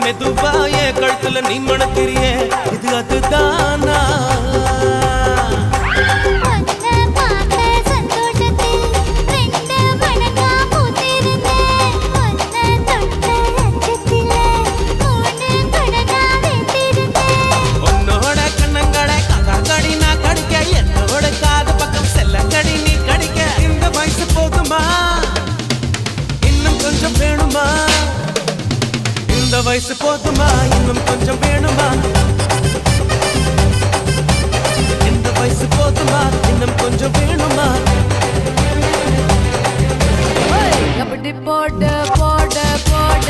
மெதுவாயே கழுத்துல நீ மணக்கிறியே இது அதுதானா உன்னோட கண்ணங்களை கடி நான் கடிக்க என்னோட காது பக்கம் செல்லங்கடி நீ கடிக்க இந்த வயசு போதுமா இன்னும் கொஞ்சம் வேணுமா இந்த வயசு போதுமா இன்னும் கொஞ்சம் வேணுமா இந்த வயசு போதுமா இன்னும் கொஞ்சம் வேணுமா அப்படி போட போட போட